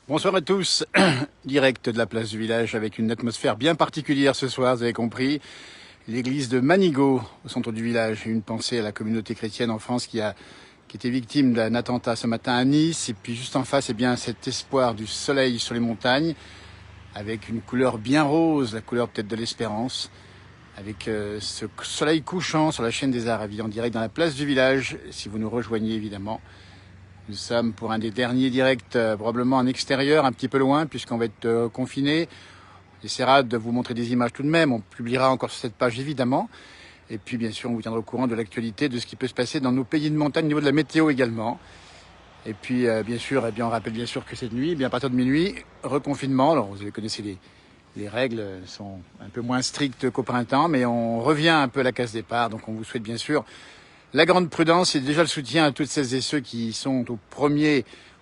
Bonsoir à tous, direct de la place du village avec une atmosphère bien particulière ce soir, vous avez compris. L'église de Manigot au centre du village. Une pensée à la communauté chrétienne en France qui était victime d'un attentat ce matin à Nice. Et puis juste en face, eh bien, cet espoir du soleil sur les montagnes avec une couleur bien rose, la couleur peut-être de l'espérance. Avec ce soleil couchant sur la chaîne des Arts à vie en direct dans la place du village, si vous nous rejoignez évidemment. Nous sommes pour un des derniers directs, probablement en extérieur, un petit peu loin, puisqu'on va être confinés. On essaiera de vous montrer des images tout de même. On publiera encore sur cette page, évidemment. Et puis, bien sûr, on vous tiendra au courant de l'actualité, de ce qui peut se passer dans nos pays de montagne, au niveau de la météo également. Et puis, bien sûr, on rappelle bien sûr que cette nuit, à partir de minuit, reconfinement. Alors, vous connaissez les règles sont un peu moins strictes qu'au printemps, mais on revient un peu à la case départ. Donc, on vous souhaite bien sûr la grande prudence et déjà le soutien à toutes celles et ceux qui sont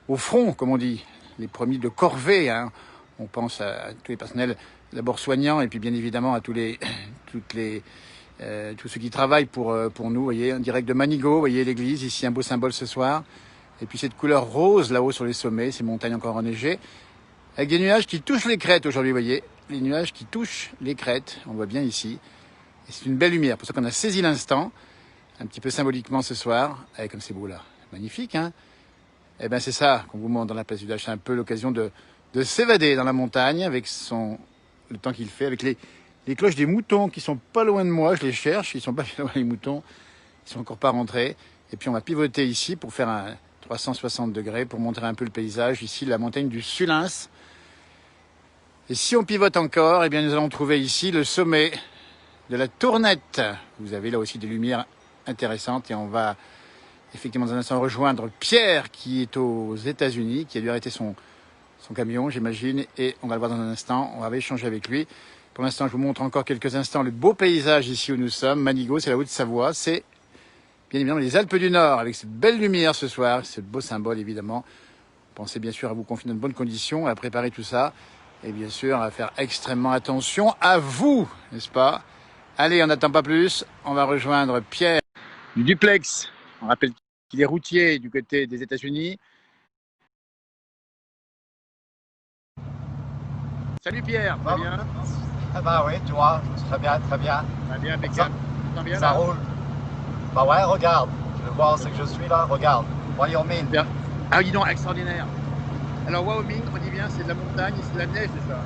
au front, comme on dit, les premiers de corvée. Hein. On pense à tous les personnels d'abord soignants et puis bien évidemment à tous ceux qui travaillent pour nous. Vous voyez, en direct de Manigot, vous voyez l'église, ici un beau symbole ce soir. Et puis cette couleur rose là-haut sur les sommets, ces montagnes encore enneigées, avec des nuages qui touchent les crêtes aujourd'hui, vous voyez. Les nuages qui touchent les crêtes, on voit bien ici. Et c'est une belle lumière, pour ça qu'on a saisi l'instant. Un petit peu symboliquement ce soir, comme c'est beau là, magnifique, hein. Eh ben c'est ça qu'on vous montre dans la place du village, c'est un peu l'occasion de s'évader dans la montagne avec le temps qu'il fait, avec les cloches des moutons qui sont pas loin de moi, je les cherche, ils sont pas loin les moutons, ils sont encore pas rentrés. Et puis on va pivoter ici pour faire un 360 degrés pour montrer un peu le paysage, ici la montagne du Sulins. Et si on pivote encore, eh bien nous allons trouver ici le sommet de la Tournette. Vous avez là aussi des lumières intéressante et on va effectivement dans un instant rejoindre Pierre qui est aux États-Unis, qui a dû arrêter son camion, j'imagine, et on va le voir dans un instant, on va échanger avec lui. Pour l'instant, je vous montre encore quelques instants le beau paysage ici où nous sommes. Manigot, c'est la Haute-Savoie, c'est bien évidemment les Alpes du Nord, avec cette belle lumière ce soir, ce beau symbole évidemment. Pensez bien sûr à vous confiner dans de bonnes conditions, à préparer tout ça, et bien sûr à faire extrêmement attention à vous, n'est-ce pas? Allez, on n'attend pas plus, on va rejoindre Pierre du duplex. On rappelle qu'il est routier du côté des États-Unis. Salut Pierre, ça va bien? Ah bah oui, tu vois, très bien, très bien. Ça va bien, impeccable. Ça, bien, ça là roule. Bah ouais, regarde. Tu veux voir ce que je suis là? Regarde. Wyoming. Ah, dis donc, extraordinaire. Alors, Wyoming, on dit bien, c'est de la montagne, c'est de la neige, c'est ça?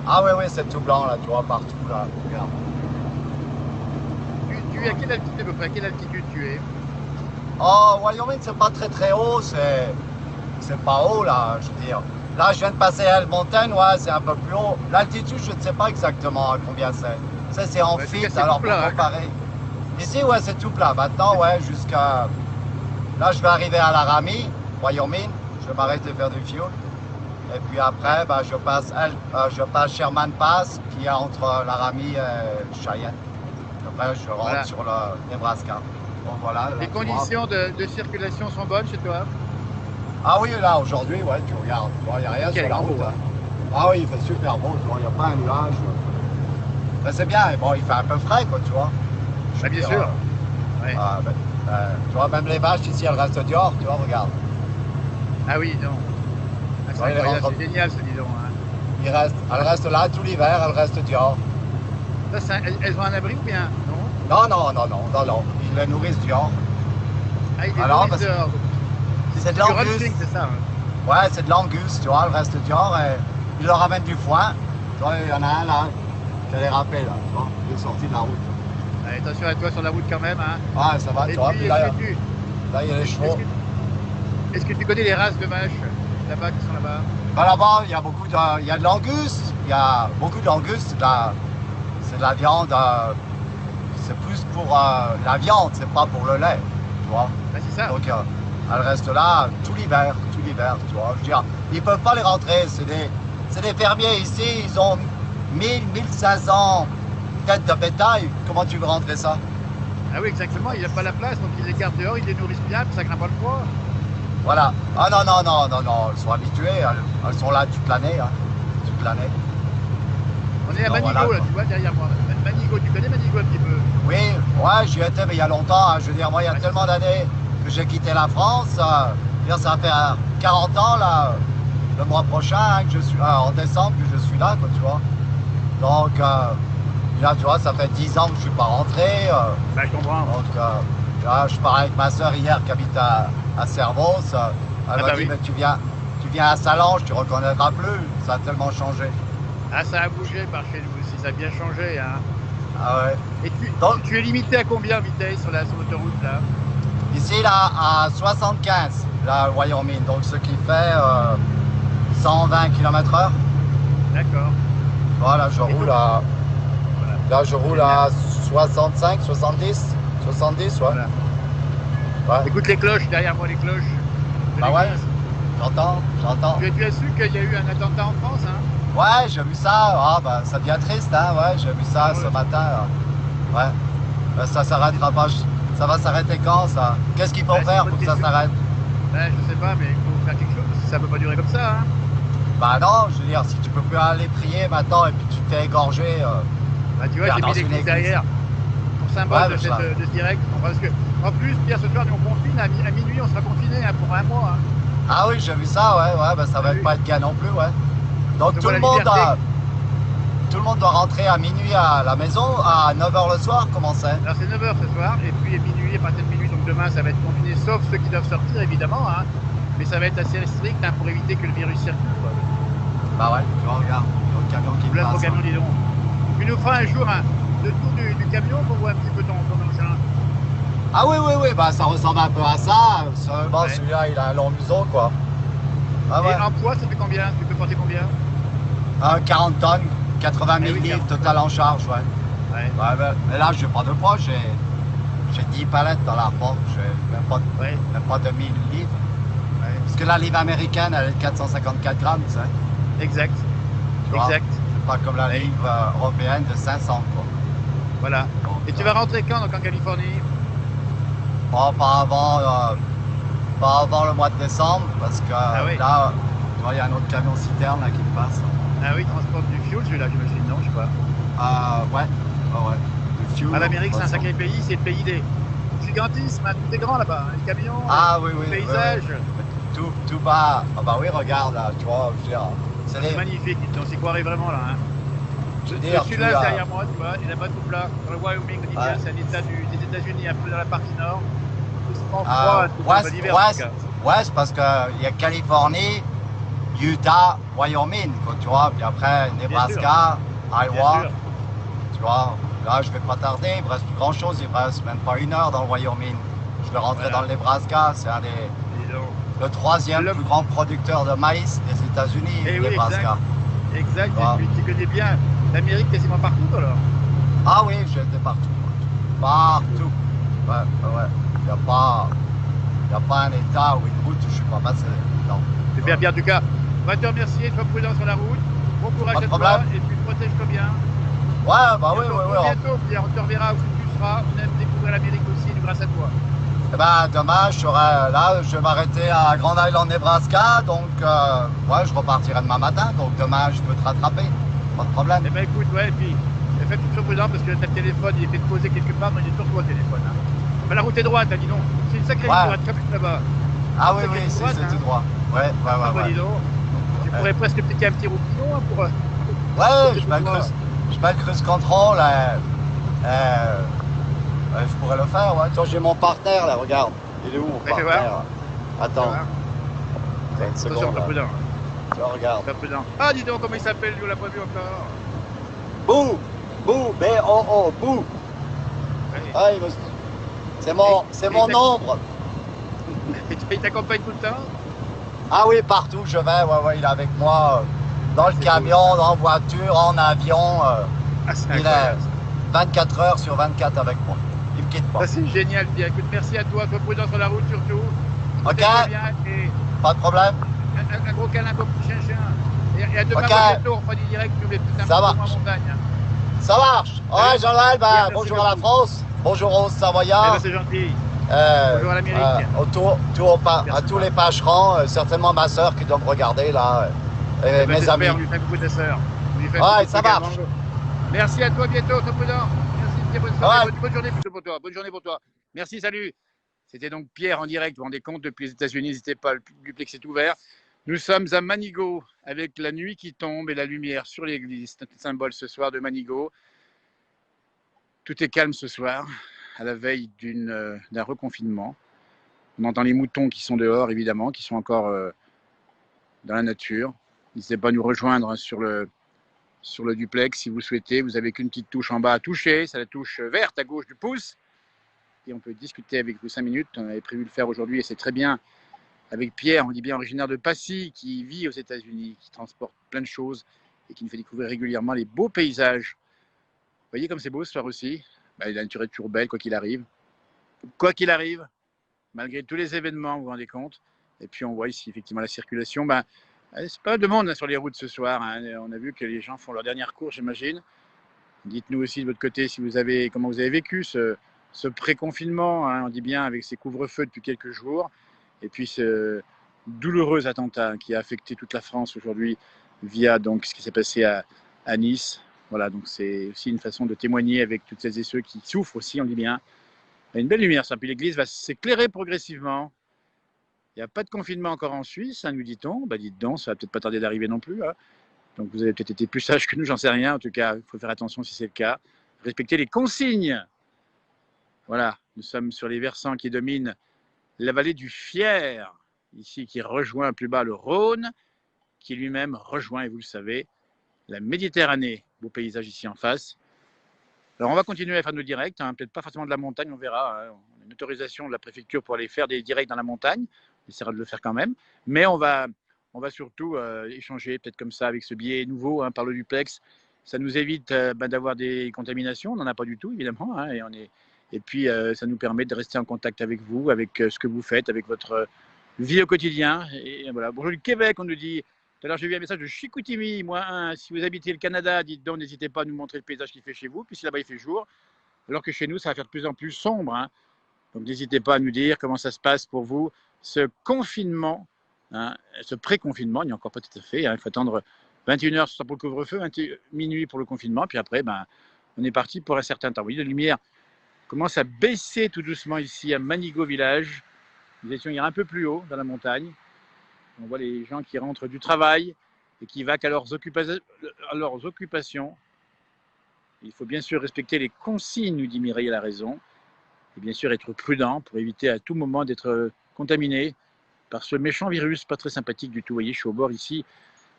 Ah ouais, c'est tout blanc là, tu vois, partout là. Regarde. Tu es à quelle altitude à peu près? À quelle altitude tu es? Oh, Wyoming, c'est pas très haut, c'est pas haut là, je veux dire. Là, je viens de passer à Mountain, ouais, c'est un peu plus haut. L'altitude, je ne sais pas exactement à combien c'est. Ça, c'est en feet, alors pour comparer. Ici, ouais, c'est tout plat. Maintenant, ouais, jusqu'à... Là, je vais arriver à Laramie, Wyoming. Je vais m'arrêter faire du fuel. Et puis après, bah, je passe Sherman Pass, qui est entre Laramie et Cheyenne. Après, je rentre sur le Nebraska. Bon, voilà, les conditions de circulation sont bonnes chez toi? Ah oui, là, aujourd'hui, ouais, tu regardes, il n'y a rien sur la route. Hein. Ah oui, il fait super beau, tu vois, il n'y a pas un nuage. Mais c'est bien, bon, il fait un peu frais, quoi, tu vois. Ah, bien sûr. Ouais. Tu vois, même les vaches ici, elles restent dehors, tu vois, regarde. Ah oui, non. Ah, c'est génial, ce dis donc. Hein. Elles restent là tout l'hiver, elles restent dehors. Là, elles ont un abri ou bien? Non. Ils les nourrissent dehors. Ah, ils les nourrissent dehors. C'est de l'angus. C'est ça, hein. Ouais, c'est de l'angus, tu vois, elles restent dehors et ils leur amènent du foin. Tu vois, il y en a un là, qui a les râpés là, tu vois, il est sorti de la route. Allez, attention à toi sur la route quand même, hein. Ouais, ça va, tu vois, puis là, il y a les chevaux. Est-ce que tu connais les races de vaches là-bas qui sont là-bas? Bah, là-bas, il y a de l'angus, il y a beaucoup d'angus, c'est de la viande, c'est plus pour la viande, c'est pas pour le lait, tu vois. Ah, c'est ça. Donc, elles restent là tout l'hiver, tu vois. Je veux dire, ils peuvent pas les rentrer, c'est des fermiers ici, ils ont 1500 têtes de bétail, comment tu veux rentrer ça? Ah oui, exactement, il n'y a pas la place, donc ils les gardent dehors, ils les nourrissent bien, puis ça craint pas le froid. Voilà. Ah non, elles sont habituées, elles sont là toute l'année, hein, toute l'année. On est à Manigot, voilà, là, tu vois, derrière moi. Manigot, tu connais Manigot un petit peu? Oui, ouais, j'y étais, mais il y a longtemps, hein, je veux dire, moi, il y a tellement d'années que j'ai quitté la France, ça va faire 40 ans, là, le mois prochain, hein, que je suis, en décembre, que je suis là, quoi, tu vois. Donc, là, tu vois, ça fait 10 ans que je suis pas rentré. Bah, je comprends. Donc, là, je parlais avec ma soeur hier qui habite à Servoz. Elle m'a dit, oui. mais tu viens à Salange, tu reconnaîtras plus. Ça a tellement changé. Ah, ça a bougé par chez nous aussi, ça a bien changé. Hein. Ah ouais. Et Donc, tu es limité à combien en vitesse sur l'autoroute là? ici, là, à 75, là, Wyoming. Donc, ce qui fait 120 km/h. D'accord. Voilà, je roule à... Là, je roule à 65, 70, 70, ouais. Voilà. Ouais. Écoute les cloches, derrière moi les cloches. de Bah ouais, l'église. j'entends. Tu as su qu'il y a eu un attentat en France, hein? Ouais, j'ai vu ça. Ah, bah, ça devient triste, hein. Ouais, j'ai vu ça ce matin. Ouais. Ça s'arrêtera pas. Ça va s'arrêter quand, ça? Qu'est-ce qu'il faut Ouais, c'est faire une pour bonne que ça question. s'arrête? Ben, je sais pas, mais il faut faire quelque chose. Ça peut pas durer comme ça, hein? Bah non, je veux dire, si tu peux plus aller prier maintenant et puis tu te fais égorger. Bah, tu vois, Faire j'ai dans mis une l'église église. derrière. Pour symbole Ouais, de, mais ça- de ce direct. Parce que, en plus, Pierre, ce soir, nous on confine. À minuit, on sera confiné hein, pour un mois. Hein. Ah oui, j'ai vu ça, ouais, bah ça va Oui. pas être gain non plus, ouais. Donc Donc, tout le voilà, monde liberté. tout le monde doit rentrer à minuit à la maison, à 9 h le soir, comment c'est? Alors, c'est 9 h ce soir. Et puis, à minuit, à partir de minuit, donc demain, ça va être confiné, sauf ceux qui doivent sortir, évidemment. Hein. Mais ça va être assez strict hein, pour éviter que le virus circule. Quoi. Bah ouais, tu regardes, le camion qui Plein de passe. camions, dis donc. Tu nous feras un jour le tour du camion pour voir un petit peu ton engin. Ah oui, bah ça ressemble un peu à ça, seulement Ouais. celui-là il a un long museau quoi. Ah ouais, Et en poids, ça fait combien? Tu peux porter combien? 40 tonnes, 80 000 Eh oui, livres 40 total en charge, ouais. Ouais. Ouais, mais là j'ai pas de poids, j'ai 10 palettes dans la remorque, j'ai Ouais. même pas de 1000 livres. Ouais. Parce que la livre américaine elle est de 454 grammes, tu sais. Exact. Tu vois, Exact. c'est pas comme la livre européenne de 500 quoi. Voilà. Donc, Et tu vas rentrer quand donc en Californie? pas avant le mois de décembre, parce que oui. là, tu vois, il y a un autre camion citerne là, qui me passe. Ah oui, il transporte du fuel celui-là, j'imagine, non? Je sais pas. Ouais. Le fuel, Ah, l'Amérique, c'est un de toute sacré pays, c'est le pays des gigantisme, hein, tout est grand là-bas. Hein, les camions, façon. Oui, les paysages. Tout bas. Ah bah oui, regarde là, tu vois, je veux dire, c'est C'est les... magnifique, on s'y croirait vraiment là. Hein. Je veux dire, Celui-là, tu as- derrière moi, tu vois, et là-bas tout plat, dans le Wyoming, on dit bien, Ouais. c'est un état des États-Unis, un peu dans la partie nord. C'est pas Ah, froid, tout le ouest, l'hiver en tout cas. ouest, parce qu'il y a Californie, Utah, Wyoming, quoi, tu vois, puis après Nebraska, Bien Iowa, sûr. tu vois. Là, je vais pas tarder, il me reste plus grand chose, il me reste même pas 1 heure dans le Wyoming. Je vais rentrer Voilà. dans le Nebraska, c'est Dis donc. le 3e Le- plus grand producteur de maïs des États-Unis, Eh le oui, Nebraska. Exact, Ah. et puis tu connais bien l'Amérique quasiment partout alors. Ah oui, j'ai été partout. Partout. Ouais. Il n'y a pas un état ou une route où je suis pas passé. Non. Super bien en tout cas. On va te remercier, sois prudent sur la route. Bon courage Pas de à toi problème. et puis protège-toi bien. Ouais, bah oui, Et on se oui, retrouve oui. bientôt, Pierre, on te reverra où tu seras. On aime découvrir l'Amérique aussi grâce à toi. Eh ben, demain, je vais m'arrêter à Grand Island, Nebraska. Donc, ouais, je repartirai demain matin. Donc, demain, je peux te rattraper. Pas de problème. Eh ben écoute, ouais, et puis fais tout prudent parce que ton téléphone il est fait poser quelque part, mais il est sur toi le téléphone. Hein. Mais la route est droite, hein, dis donc. C'est une sacrée Ouais. ligne droite, comme là-bas. Ah oui, c'est oui, tout droit, c'est hein. tout droit. Ouais. Ah, bah, dis donc. Tu Ouais. pourrais presque piquer un petit roupillon hein, pour. Ouais, je mets le cruise control. Je pourrais le faire, ouais. Toi, j'ai mon partenaire, là, regarde. Il est où, mon Ouais, fais partenaire? voir. Attends, Hein. t'as une Attention, seconde, pas là. prudent. Tu vois, regarde. Pas prudent. Ah, dis donc, comment il s'appelle, lui, on l'a pas vu encore. Bou, B-O-O, Bou. Ouais. Ah, c'est mon ombre. Il t'accompagne tout le temps. Ah oui, partout où je vais, ouais, il est avec moi. Dans le c'est camion, dans la voiture, en avion. Ah, c'est Il est incroyable. 24 heures sur 24 avec moi. Il me quitte pas. Ça, c'est génial, Pierre. Écoute, merci à toi. Sois prudent sur la route, surtout. Ok. Protège-toi bien et Pas de problème. un gros câlin pour le chien. Et à demain, Ok. bientôt, on fera du direct. Tu mets peut-être un Ça peu va. moins en montagne. Hein. Ça marche. Ouais, Salut. Jean-Noël, Bien, merci bonjour à la beaucoup. France. Bonjour aux Eh ben, Savoyards. c'est gentil. Euh, Bonjour à l'Amérique. à tous les pagerants, certainement ma soeur qui doit me regarder là, et Eh ben, mes j'espère, amis. on lui fait un coucou de ta sœur. On lui fait un Ouais, coucou ça également. marche. Merci à toi, bientôt, sois prudent. Merci, Pierre, bonne soirée, Ouais. bonne journée plutôt pour toi. Bonne journée pour toi. Merci, salut. C'était donc Pierre en direct, vous vous rendez compte, depuis les États-Unis, n'hésitez pas, le duplex est ouvert. Nous sommes à Manigo, avec la nuit qui tombe et la lumière sur l'église. C'est un symbole ce soir de Manigo. Tout est calme ce soir, à la veille d'un reconfinement. On entend les moutons qui sont dehors, évidemment, qui sont encore dans la nature. N'hésitez pas à nous rejoindre sur le duplex si vous souhaitez. Vous n'avez qu'une petite touche en bas à toucher. C'est la touche verte à gauche du pouce. Et on peut discuter avec vous 5 minutes. On avait prévu de le faire aujourd'hui et c'est très bien. Avec Pierre, on dit bien originaire de Passy, qui vit aux États-Unis, qui transporte plein de choses et qui nous fait découvrir régulièrement les beaux paysages. Vous voyez comme c'est beau ce soir aussi. La nature est toujours belle, quoi qu'il arrive. Quoi qu'il arrive, malgré tous les événements, vous vous rendez compte. Et puis on voit ici effectivement la circulation. C'est pas de monde sur les routes ce soir. On a vu que les gens font leur dernière course, j'imagine. Dites-nous aussi de votre côté comment vous avez vécu ce pré-confinement. On dit bien avec ces couvre-feux depuis quelques jours. Et puis ce douloureux attentat qui a affecté toute la France aujourd'hui via donc ce qui s'est passé à Nice. Voilà, donc c'est aussi une façon de témoigner avec toutes celles et ceux qui souffrent aussi, on dit bien. Il y a une belle lumière, ça. Puis l'église va s'éclairer progressivement. Il n'y a pas de confinement encore en Suisse, nous dit-on. Dites donc, ça va peut-être pas tarder d'arriver non plus. Donc vous avez peut-être été plus sage que nous, j'en sais rien. En tout cas, il faut faire attention si c'est le cas. Respectez les consignes. Voilà, nous sommes sur les versants qui dominent la vallée du Fier, ici qui rejoint plus bas le Rhône, qui lui-même rejoint, et vous le savez, la Méditerranée. Beau paysage ici en face. Alors on va continuer à faire nos directs, peut-être pas forcément de la montagne, on verra. On a une autorisation de la préfecture pour aller faire des directs dans la montagne. On essaiera de le faire quand même. Mais on va surtout échanger peut-être comme ça avec ce biais nouveau par le duplex. Ça nous évite d'avoir des contaminations. On n'en a pas du tout, évidemment. Et puis, ça nous permet de rester en contact avec vous, avec ce que vous faites, avec votre vie au quotidien. Et voilà. Bonjour du Québec, on nous dit. Tout à l'heure, j'ai vu un message de Chicoutimi, -1. Si vous habitez le Canada, dites donc, n'hésitez pas à nous montrer le paysage qu'il fait chez vous. Puis si là-bas, il fait jour. Alors que chez nous, ça va faire de plus en plus sombre. Donc, n'hésitez pas à nous dire comment ça se passe pour vous, ce confinement, ce pré-confinement. Il n'y a encore pas tout à fait. Il faut attendre 21h pour le couvre-feu, minuit pour le confinement. Puis après, on est parti pour un certain temps. Vous voyez, la lumière commence à baisser tout doucement ici à Manigo village. Nous étions hier un peu plus haut dans la montagne. On voit les gens qui rentrent du travail et qui vaquent à leurs occupations. Il faut bien sûr respecter les consignes, nous dit Mireille à la raison. Et bien sûr être prudent pour éviter à tout moment d'être contaminé par ce méchant virus, pas très sympathique du tout. Vous voyez, je suis au bord ici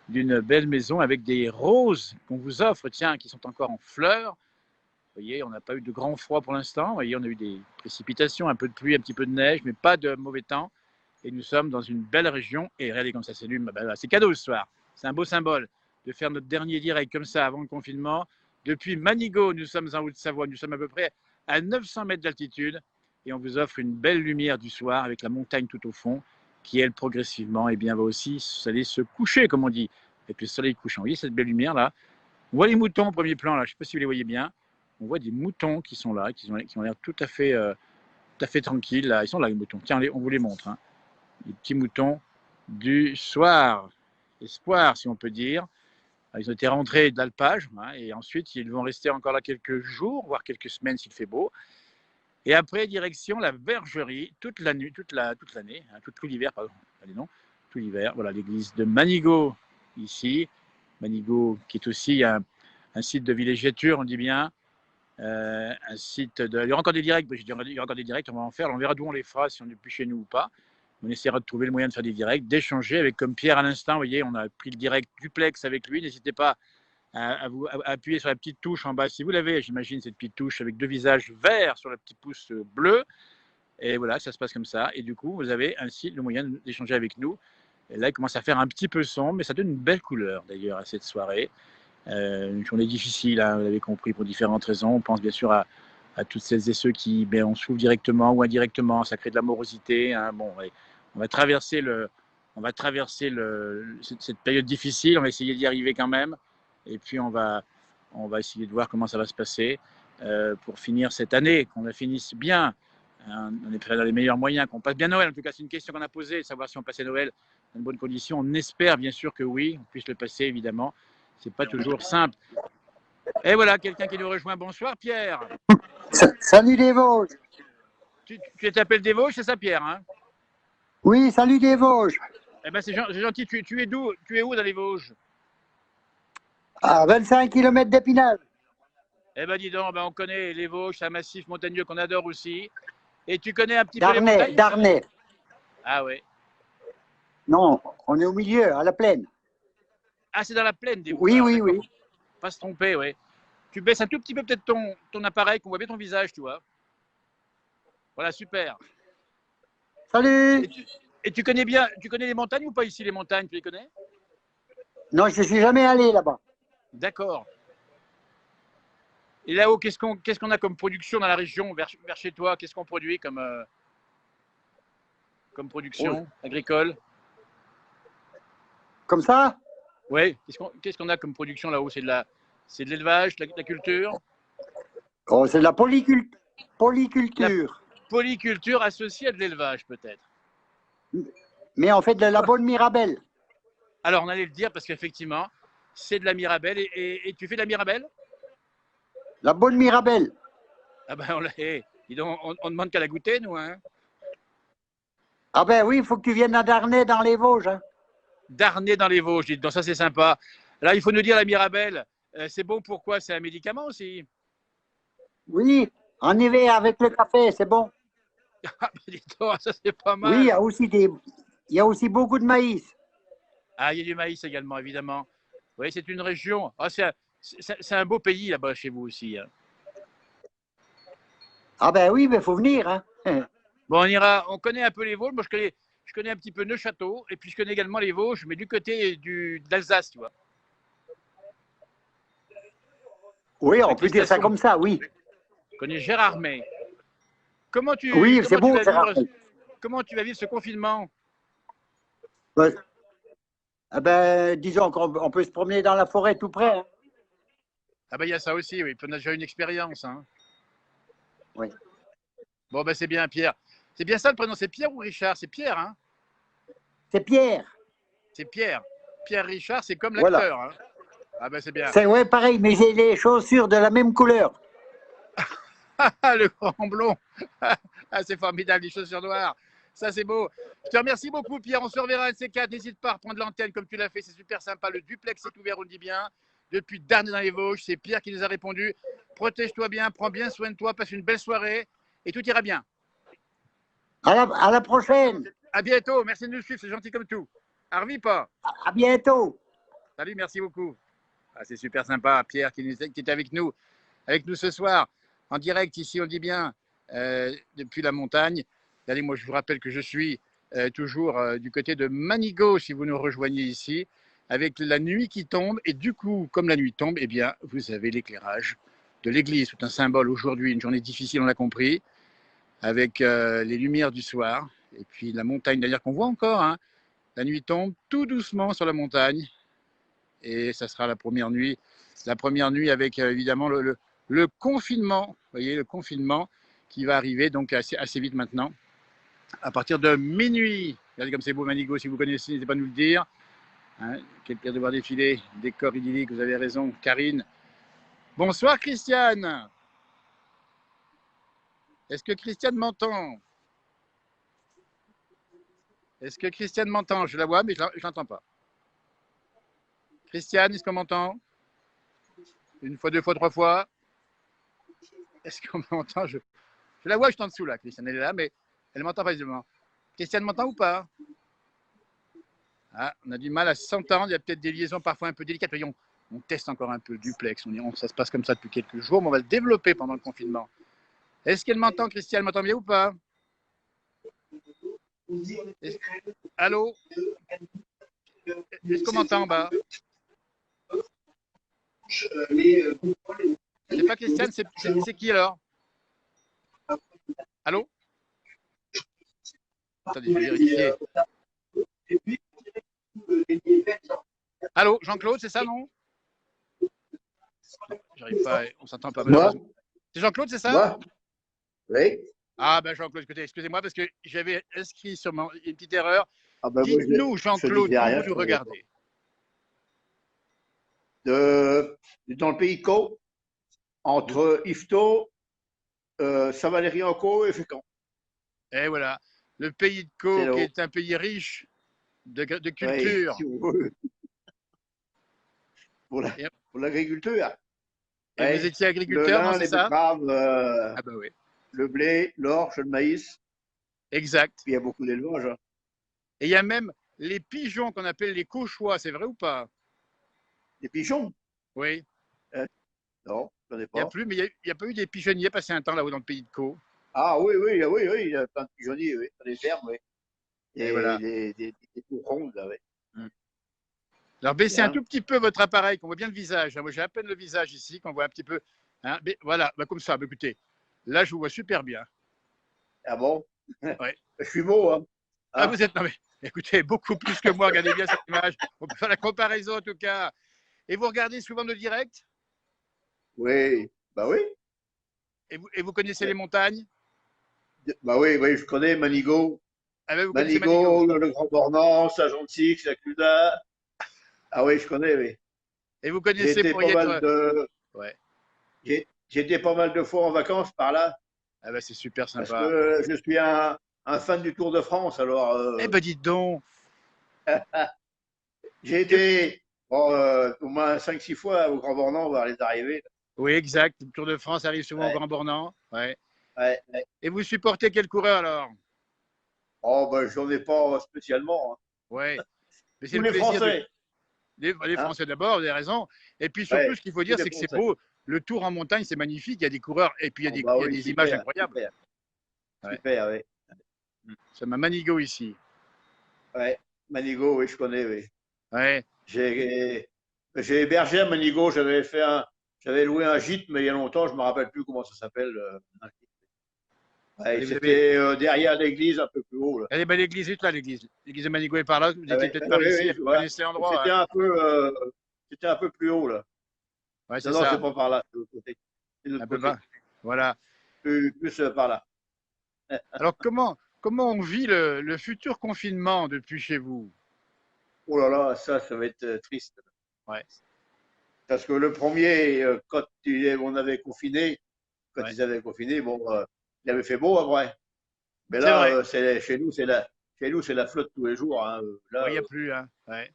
d'une belle maison avec des roses qu'on vous offre, qui sont encore en fleurs. Vous voyez, on n'a pas eu de grand froid pour l'instant. Vous voyez, on a eu des précipitations, un peu de pluie, un petit peu de neige, mais pas de mauvais temps. Et nous sommes dans une belle région. Et regardez comme ça s'allume. C'est cadeau ce soir. C'est un beau symbole de faire notre dernier direct comme ça avant le confinement. Depuis Manigo, nous sommes en Haute-Savoie. Nous sommes à peu près à 900 mètres d'altitude. Et on vous offre une belle lumière du soir avec la montagne tout au fond qui, elle, progressivement, va aussi aller se coucher, comme on dit, avec le soleil couchant. Vous voyez cette belle lumière là? On voit les moutons au premier plan là. Je ne sais pas si vous les voyez bien. On voit des moutons qui sont là, qui ont l'air tout à fait tranquilles. Là. Ils sont là, les moutons. Tiens, on vous les montre. Les petits moutons du soir. Espoir, si on peut dire. Ils ont été rentrés d'alpage. Et ensuite, ils vont rester encore là quelques jours, voire quelques semaines s'il fait beau. Et après, direction la bergerie, toute l'année, tout l'hiver, pardon. Allez, non, tout l'hiver. Voilà, l'église de Manigo, ici. Manigo, qui est aussi un site de villégiature, on dit bien. Un site il y aura encore des directs, il y aura encore des directs, on va en faire, on verra d'où on les fera, si on est plus chez nous ou pas. On essaiera de trouver le moyen de faire des directs, d'échanger avec, comme Pierre à l'instant, vous voyez, on a pris le direct duplex avec lui, n'hésitez pas à appuyer sur la petite touche en bas, si vous l'avez, j'imagine, cette petite touche avec 2 visages verts sur le petit pouce bleu, et voilà, ça se passe comme ça, et du coup, vous avez ainsi le moyen d'échanger avec nous, et là, il commence à faire un petit peu sombre, mais ça donne une belle couleur, d'ailleurs, à cette soirée. Une journée difficile, vous l'avez compris, pour différentes raisons. On pense bien sûr à toutes celles et ceux qui en souffrent directement ou indirectement. Ça crée de la morosité. On va traverser cette période difficile. On va essayer d'y arriver quand même. Et puis on va essayer de voir comment ça va se passer pour finir cette année, qu'on la finisse bien. On est prêt dans les meilleurs moyens, qu'on passe bien Noël. En tout cas, c'est une question qu'on a posée, savoir si on passait Noël dans de bonnes conditions. On espère bien sûr que oui, on puisse le passer évidemment. C'est pas toujours simple. Et voilà, quelqu'un qui nous rejoint. Bonsoir, Pierre. Salut des Vosges. Tu t'appelles des Vosges, c'est ça, Pierre, Oui, salut des Vosges. Eh ben, c'est gentil. Tu es d'où? Tu es où dans les Vosges? À 25 km d'Épinal. Eh ben, dis donc, ben, on connaît les Vosges, c'est un massif montagneux qu'on adore aussi. Et tu connais un petit peu les Darnay, montagnes? Darnay. Ah ouais. Non, on est au milieu, à la plaine. Ah, c'est dans la plaine des Vosges. Oui, Alors, oui, d'accord. oui. Pas se tromper, ouais. Tu baisses un tout petit peu peut-être ton appareil, qu'on voit bien ton visage, tu vois. Voilà, super. Salut. Et tu connais bien, tu connais les montagnes ou pas ici, les montagnes, tu les connais? Non, je ne suis jamais allé là-bas. D'accord. Et là-haut, qu'est-ce qu'on a comme production dans la région, vers chez toi? Qu'est-ce qu'on produit comme Oh, production agricole? comme ça? Oui, qu'est-ce qu'on a comme production là-haut? C'est de l'élevage, de la culture? Oh, c'est de la La polyculture. polyculture associée à de l'élevage, peut-être. Mais on fait de la bonne mirabelle. Alors, on allait le dire parce qu'effectivement, c'est de la mirabelle. Et tu fais de la mirabelle? La bonne mirabelle. Ah ben, dis donc, on demande qu'à la goûter, nous, hein. Ah ben oui, il faut que tu viennes à Darnay dans les Vosges. Hein. Darnay dans les Vosges, donc ça c'est sympa. Là, il faut nous dire la mirabelle, c'est bon pourquoi? C'est un médicament aussi. Oui, en hiver avec le café, c'est bon. Ah, ben, dis donc, ça c'est pas Oui, il y mal. a aussi il y a aussi beaucoup de maïs. Ah, il y a du maïs également, évidemment. Oui, c'est une région. Ah, c'est un beau pays là-bas chez vous aussi, hein. Ah ben oui, mais il faut venir. Hein. Bon, on ira, on connaît un peu les Vosges. Moi, je connais un petit peu Neuchâteau, et puis je connais également les Vosges, mais du côté d'Alsace, tu vois. Oui, on Avec les peut dire ça stations. comme ça, oui. Je connais Gérardmer. Comment tu, Oui, c'est comment tu beau, vas c'est vivre, rare. comment tu vas vivre ce confinement? Ouais. Ah ben, disons qu'on peut se promener dans la forêt tout près. Hein. Ah ben, il y a ça aussi, oui. On a déjà une expérience, hein. Oui. Bon, ben, c'est bien, Pierre. C'est bien ça le prénom, c'est Pierre ou Richard? C'est Pierre, hein? C'est Pierre. C'est Pierre. Pierre Richard, c'est comme Voilà. l'acteur, hein? Ah ben, c'est bien. C'est ouais, pareil, mais j'ai les chaussures de la même couleur. Ah, le grand blond. Ah, c'est formidable, les chaussures noires. Ça, c'est beau. Je te remercie beaucoup, Pierre. On se reverra un de ces quatre. N'hésite pas à reprendre l'antenne comme tu l'as fait. C'est super sympa. Le duplex est ouvert, on le dit bien. Depuis Darnay dans les Vosges, c'est Pierre qui nous a répondu. Protège-toi bien, prends bien soin de toi, passe une belle soirée et tout ira bien. À la prochaine. À bientôt. Merci de nous suivre. C'est gentil comme tout. Arvi pas. À bientôt. Salut, merci beaucoup. Ah, c'est super sympa, Pierre qui est avec nous ce soir, en direct ici, on dit bien, depuis la montagne. Allez, moi, je vous rappelle que je suis toujours du côté de Manigo, si vous nous rejoignez ici, avec la nuit qui tombe. Et du coup, comme la nuit tombe, eh bien, vous avez l'éclairage de l'église. C'est un symbole aujourd'hui, une journée difficile, on l'a compris, avec les lumières du soir. Et puis la montagne, d'ailleurs, qu'on voit encore, hein. La nuit tombe tout doucement sur la montagne. Et ça sera la première nuit avec évidemment le confinement, vous voyez, le confinement qui va arriver donc assez vite maintenant, à partir de minuit. Regardez comme c'est beau Manigo, si vous connaissez, n'hésitez pas à nous le dire. Hein, quel plaisir de voir défiler, décor idyllique, vous avez raison, Karine. Bonsoir Christiane. Est-ce que Christiane m'entend? Est-ce que Christiane m'entend? Je la vois, mais je ne l'entends pas. Christiane, est-ce qu'on m'entend? Une fois, deux fois, trois fois. Est-ce qu'on m'entend? Je la vois, je suis en dessous là, Christiane, elle est là, mais elle m'entend pas visiblement. Christiane m'entend ou pas? Ah, on a du mal à s'entendre, il y a peut-être des liaisons parfois un peu délicates. Voyons, on teste encore un peu le duplex, ça se passe comme ça depuis quelques jours, mais on va le développer pendant le confinement. Est-ce qu'elle m'entend, Christiane? Elle m'entend bien ou pas? Allô? Est-ce qu'on m'entend en bas? C'est pas Christiane, c'est qui alors? Allô? Attendez, je vais vérifier. Allô, Jean-Claude, c'est ça, non? J'arrive pas, on s'entend pas malheureusement. C'est Jean-Claude, c'est ça? Moi? Oui. Ah ben Jean-Claude, écoutez, excusez-moi parce que j'avais inscrit sur une petite erreur. Ah ben Dites-nous, Jean-Claude, où vous nous regardez? Dans le pays de Caux, entre Yvetot, Saint-Valery-en-Caux et Fécamp. Et voilà, le pays de Caux, qui est un pays riche de Ouais, culture. si on veut. Pour Et, pour l'agriculture. et vous Ouais. étiez Le agriculteur, non, lin, c'est les ça? betteraves, Ah bah oui, le blé, l'orge, le maïs. exact. Puis il y a beaucoup d'élevage, hein. Et il y a même les pigeons qu'on appelle les cauchois, c'est vrai ou pas? Les pigeons? Oui, Hein. Non, je ne connais il n'y a pas. plus, mais il y a pas eu des pigeonniers passé un temps là-haut dans le pays de Caux. Ah oui, oui, oui, oui, il y a plein de pigeonniers, oui, dans les fermes, oui. Et Et voilà. des tours rondes, là, oui. Alors baissez un Bien. tout petit peu votre appareil, qu'on voit bien le visage. Moi j'ai à peine le visage ici, qu'on voit un petit peu. Hein. Mais voilà, bah, comme ça, bah, écoutez, là je vous vois super bien. Ah bon? Ouais. Je suis beau, hein? Ah Hein? vous êtes, non mais écoutez, beaucoup plus que moi, regardez bien cette image. On peut faire la comparaison en tout cas. Et vous regardez souvent nos directs Oui, bah oui. et vous connaissez les montagnes? Bah oui, oui, je connais Manigo. Ah ben, vous connaissez Manigo. Manigo, le Grand Bornand, Saint-Jean-de-Six, la Cluda. Ah oui, je connais, oui. Et vous J'ai connaissez été pour y pas mal être. de, Ouais. j'ai été pas mal de fois en vacances par là, Ah ben c'est super parce sympa. que je suis un fan du Tour de France. Alors, Eh ben dites donc. j'ai Et- été bon, au moins 5 6 fois au Grand Bornand voir les arrivées. oui, exact. Le Tour de France arrive souvent au Ouais, Grand Bornand. Ouais. ouais, ouais. Et vous supportez quel coureur alors? Oh, ben, j'en ai pas spécialement, hein. Ouais. Mais c'est Tous le les plaisir de. Français, Les hein? Français d'abord, vous avez raison. Et puis surtout, Ouais, ce qu'il faut tous dire, les c'est que c'est Français. beau. Le tour en montagne, c'est magnifique. Il y a des coureurs et puis Oh, bah il y a oui, des images super, incroyables. super, Ouais. super, oui. Ça m'a Manigo ici. Ouais, Manigo, oui, je connais, oui. Ouais. J'ai hébergé à Manigo, j'avais loué un gîte, mais il y a longtemps, je me rappelle plus comment ça s'appelle. Ouais, Allez, vous avez. c'était derrière l'église, un peu plus haut, là. Allez, bah, l'église est là, l'église. L'église de Manigo est par là. Vous Ah étiez ouais, peut-être ouais, par ouais, ici. ouais, je Vous vois. connaissez l'endroit. Hein. C'était un peu plus haut, là. Ouais, Non, c'est non, c'est ça. pas par là, c'est de l'autre côté. C'est de Un l'autre peu côté. bas. Voilà. Plus par là. Alors, comment on vit le futur confinement depuis chez vous? Oh là là, ça va être triste. Ouais. Parce que le premier, on avait confiné, quand Ouais. ils avaient confiné, bon, il avait fait beau après. Mais C'est là, vrai. chez nous, c'est la flotte tous les jours, hein. Bon, Là, il n'y a plus. Hein. Ouais.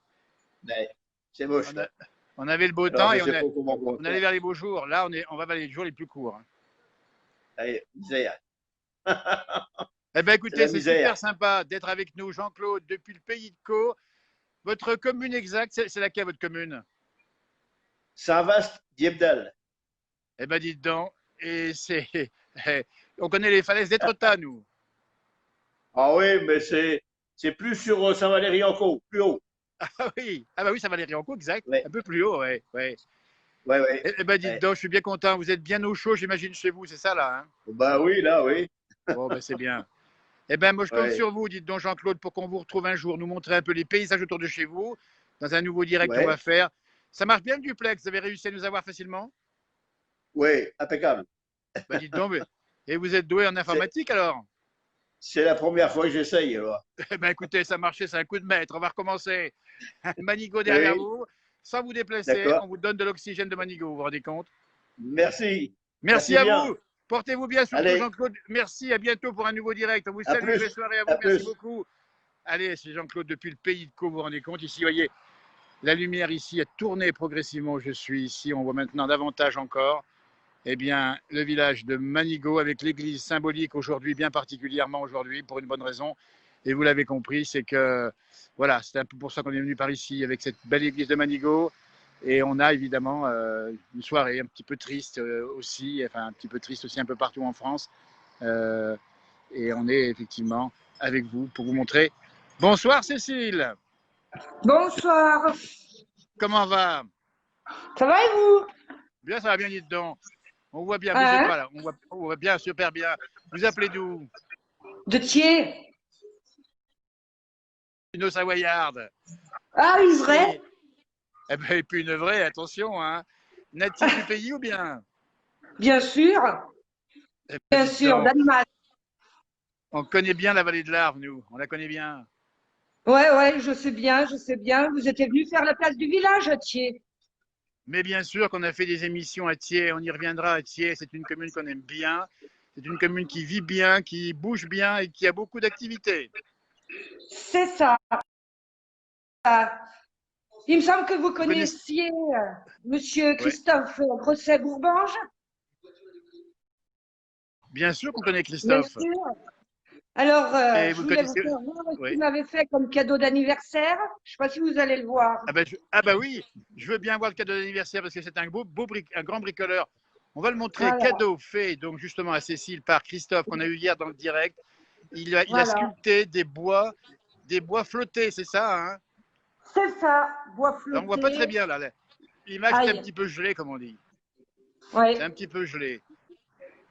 ouais, c'est moche, On, là. a- on avait le beau Alors, temps je et sais pas comment on va on allait faire. vers les beaux jours. Là, on va vers les jours les plus courts. Hein. Allez, misère. Eh bien, C'est écoutez, la c'est super misère. sympa d'être avec nous, Jean-Claude, depuis le pays de Caux. Votre commune exacte, c'est laquelle votre commune? Saint-Vaast, Diebdal. Eh bien, dites donc. Et c'est. On connaît les falaises d'Étretat, nous. Ah oui, mais c'est plus sur Saint-Valery-en-Caux, plus haut. Ah oui, ah bah oui, ça va les Riancourt, exact. Ouais, Un peu plus haut, ouais. Ouais. ouais, ouais. Eh ben, dites Ouais. donc, je suis bien content. Vous êtes bien au chaud, j'imagine, chez vous, c'est ça, là. Hein. Bah oui, là, oui. Bon, ben, c'est bien. Eh ben, moi, je compte Ouais, sur vous, dites donc, Jean-Claude, pour qu'on vous retrouve un jour, nous montrer un peu les paysages autour de chez vous, dans un nouveau direct qu'on va ouais, faire. Ça marche bien le duplex, vous avez réussi à nous avoir facilement? ouais, impeccable. Ben, dites donc, et vous êtes doué en C'est informatique alors? c'est la première fois que j'essaye, alors. Eh ben, écoutez, ça marchait, c'est un coup de maître. On va recommencer. Manigo derrière Oui, vous, sans vous déplacer, d'accord. on vous donne de l'oxygène de Manigo, vous vous rendez compte? Merci. Merci Merci à bien. vous. Portez-vous bien, surtout Allez, Jean-Claude. Merci, à bientôt pour un nouveau direct. On vous à salue, belle plus. soirée à vous, À merci plus. beaucoup. Allez, c'est Jean-Claude depuis le pays de Caux, vous vous rendez compte. Ici, vous voyez, la lumière ici a tourné progressivement où je suis ici. On voit maintenant davantage encore. Eh bien, le village de Manigo avec l'église symbolique aujourd'hui, bien particulièrement aujourd'hui, pour une bonne raison. Et vous l'avez compris, c'est que, voilà, c'est un peu pour ça qu'on est venu par ici, avec cette belle église de Manigo. Et on a évidemment une soirée un petit peu triste aussi, enfin un petit peu triste aussi un peu partout en France. Euh, et on est effectivement avec vous pour vous montrer. Bonsoir Cécile, Bonsoir. comment va? Ça va et vous? Bien, ça va bien, dites donc. On voit bien, bougez Hein? pas là. On voit bien, super bien. Vous appelez d'où? De Thiers? Une savoyarde. Ah, oui, vrai? Et, eh ben, et puis une vraie, attention, hein. Native du pays ou bien? Bien sûr. Eh ben, Bien dites sûr, donc, d'Annemasse. on connaît bien la vallée de l'Arve, nous. On la connaît bien. Ouais, ouais, je sais bien, je sais bien. Vous étiez venu faire la place du village à Thiers. Mais bien sûr qu'on a fait des émissions à Thiers, on y reviendra à Thiers. C'est une commune qu'on aime bien. C'est une commune qui vit bien, qui bouge bien et qui a beaucoup d'activités. C'est ça. Il me semble que vous connaissez- connaissiez Monsieur Ouais. Christophe Grosset-Bourbange, Bien sûr qu'on connaît bien Christophe. sûr. Alors, Et je vous voulais vous connaissez. faire voir ce qu'il Oui. m'avait fait comme cadeau d'anniversaire. Je ne sais pas si vous allez le voir. Ah bah oui, je veux bien voir le cadeau d'anniversaire parce que c'est un un grand bricoleur. On va le montrer. Voilà, Cadeau fait donc justement à Cécile par Christophe qu'on a eu hier dans le direct. Il a voilà. sculpté des bois flottés, c'est ça, hein? C'est ça, bois Alors, on voit pas très flotté. bien là. L'image est un Aïe, petit peu gelée, comme on dit. ouais. C'est un petit peu gelé.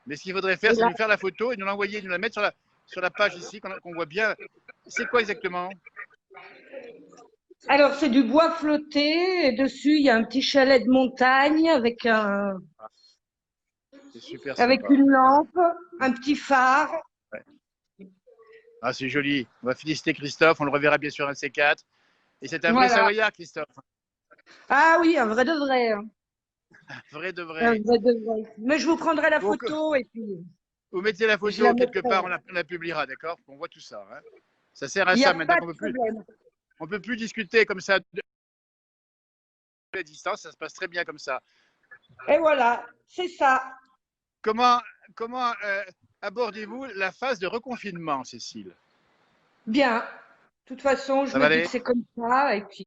Mais ce qu'il faudrait faire, Et c'est là, nous faire la photo et nous l'envoyer, nous la mettre sur la page ici, qu'on voit bien. C'est quoi exactement? alors, c'est du bois flotté. Et dessus, il y a un petit chalet de montagne C'est super avec sympa. une lampe, un petit phare. Ouais. Ah, c'est joli. On va féliciter Christophe. On le reverra bien sûr un de ces quatre. Et c'est un vrai Voilà. Savoyard, Christophe. Ah oui, un vrai de vrai, hein. Vrai de Un vrai. vrai de vrai. Mais je vous prendrai la Donc, photo et puis vous mettez la je la photo quelque mettrai. part, on la publiera, d'accord? On voit tout ça, hein. Ça sert à Il n'y ça a maintenant pas qu'on de problème. peut plus discuter comme ça de la distance. Ça se passe très bien comme ça. Et voilà, c'est ça. Comment, comment abordez-vous la phase de reconfinement, Cécile? Bien. De toute façon, je Ça va me dis que aller? c'est comme ça. Et puis,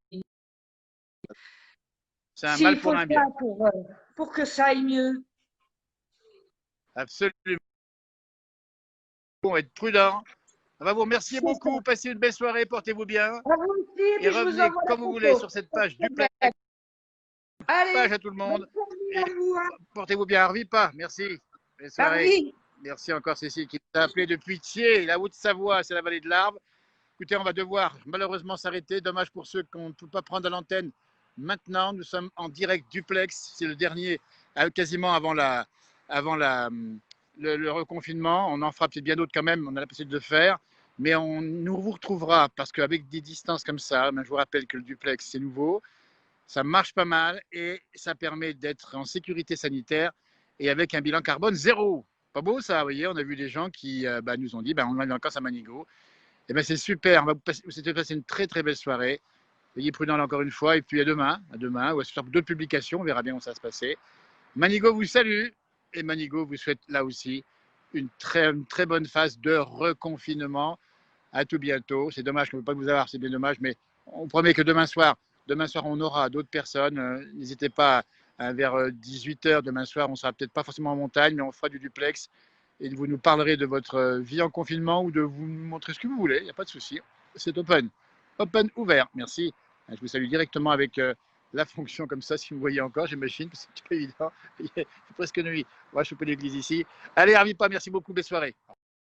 C'est un s'il mal faut pour le un bien. faire pour que ça aille mieux. Absolument. On va être prudent. On va vous remercier C'est ça. beaucoup. Passez une belle soirée. Portez-vous bien. À vous aussi, et Et puis je vous revenez envoie la comme vous voulez photo. sur cette Pas de page problème. duplex. Allez, Page à tout le bonne monde. soirée Et à vous, hein. portez-vous bien. Arvi pas. Merci. Belle Ah soirée. oui. Merci encore, Cécile, qui nous a appelé depuis Thiers, la Haute-Savoie, c'est la vallée de l'Arve. Écoutez, on va devoir malheureusement s'arrêter. Dommage pour ceux qu'on ne peut pas prendre à l'antenne maintenant. Nous sommes en direct duplex. C'est le dernier, quasiment avant le reconfinement. On en fera peut-être bien d'autres quand même. On a la possibilité de le faire. Mais on nous vous retrouvera parce qu'avec des distances comme ça, je vous rappelle que le duplex, c'est nouveau. Ça marche pas mal et ça permet d'être en sécurité sanitaire et avec un bilan carbone zéro. Pas beau ça, vous voyez, on a vu des gens qui nous ont dit on va en vacances à Manigo. Et c'est super, on va vous passer une très très belle soirée. Soyez prudents encore une fois et puis à demain ou à sur d'autres publications, on verra bien où ça va se passer. Manigo vous salue et Manigo vous souhaite là aussi une très bonne phase de reconfinement. À tout bientôt. C'est dommage qu'on ne peut pas vous avoir, c'est bien dommage, mais on promet que demain soir, on aura d'autres personnes. N'hésitez pas vers 18h demain soir, on ne sera peut-être pas forcément en montagne, mais on fera du duplex et vous nous parlerez de votre vie en confinement ou de vous montrer ce que vous voulez. Il n'y a pas de souci. C'est open. Open, ouvert. Merci. Je vous salue directement avec la fonction comme ça, si vous voyez encore, j'imagine, parce que c'est pas évident. Il est presque nuit. On va choper l'église ici. Allez, Arvipa, merci beaucoup. Belle soirée.